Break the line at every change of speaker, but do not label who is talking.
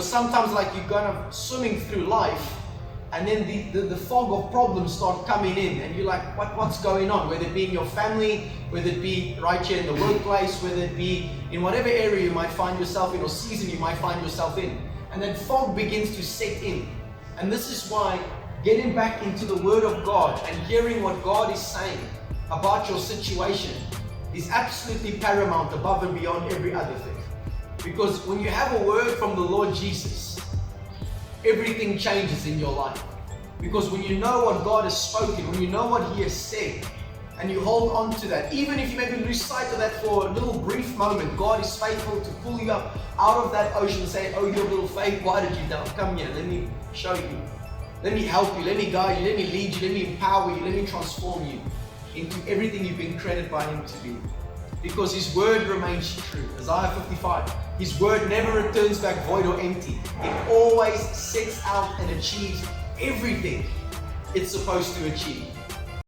sometimes like you're kind of swimming through life, and then the fog of problems start coming in, and you're like, what's going on? Whether it be in your family, whether it be right here in the workplace, whether it be in whatever area you might find yourself in or season you might find yourself in. And then fog begins to set in. And this is why getting back into the Word of God and hearing what God is saying about your situation is absolutely paramount, above and beyond every other thing. Because when you have a word from the Lord Jesus, everything changes in your life. Because when you know what God has spoken, when you know what He has said, and you hold on to that, even if you maybe lose sight of that for a little brief moment, God is faithful to pull you up out of that ocean and say, oh, your little faith, why did you doubt? Come here, let me show you. Let me help you, let me guide you, let me lead you, let me empower you, let me transform you into everything you've been credited by Him to be. Because His word remains true. Isaiah 55, His word never returns back void or empty. It always sets out and achieves everything it's supposed to achieve.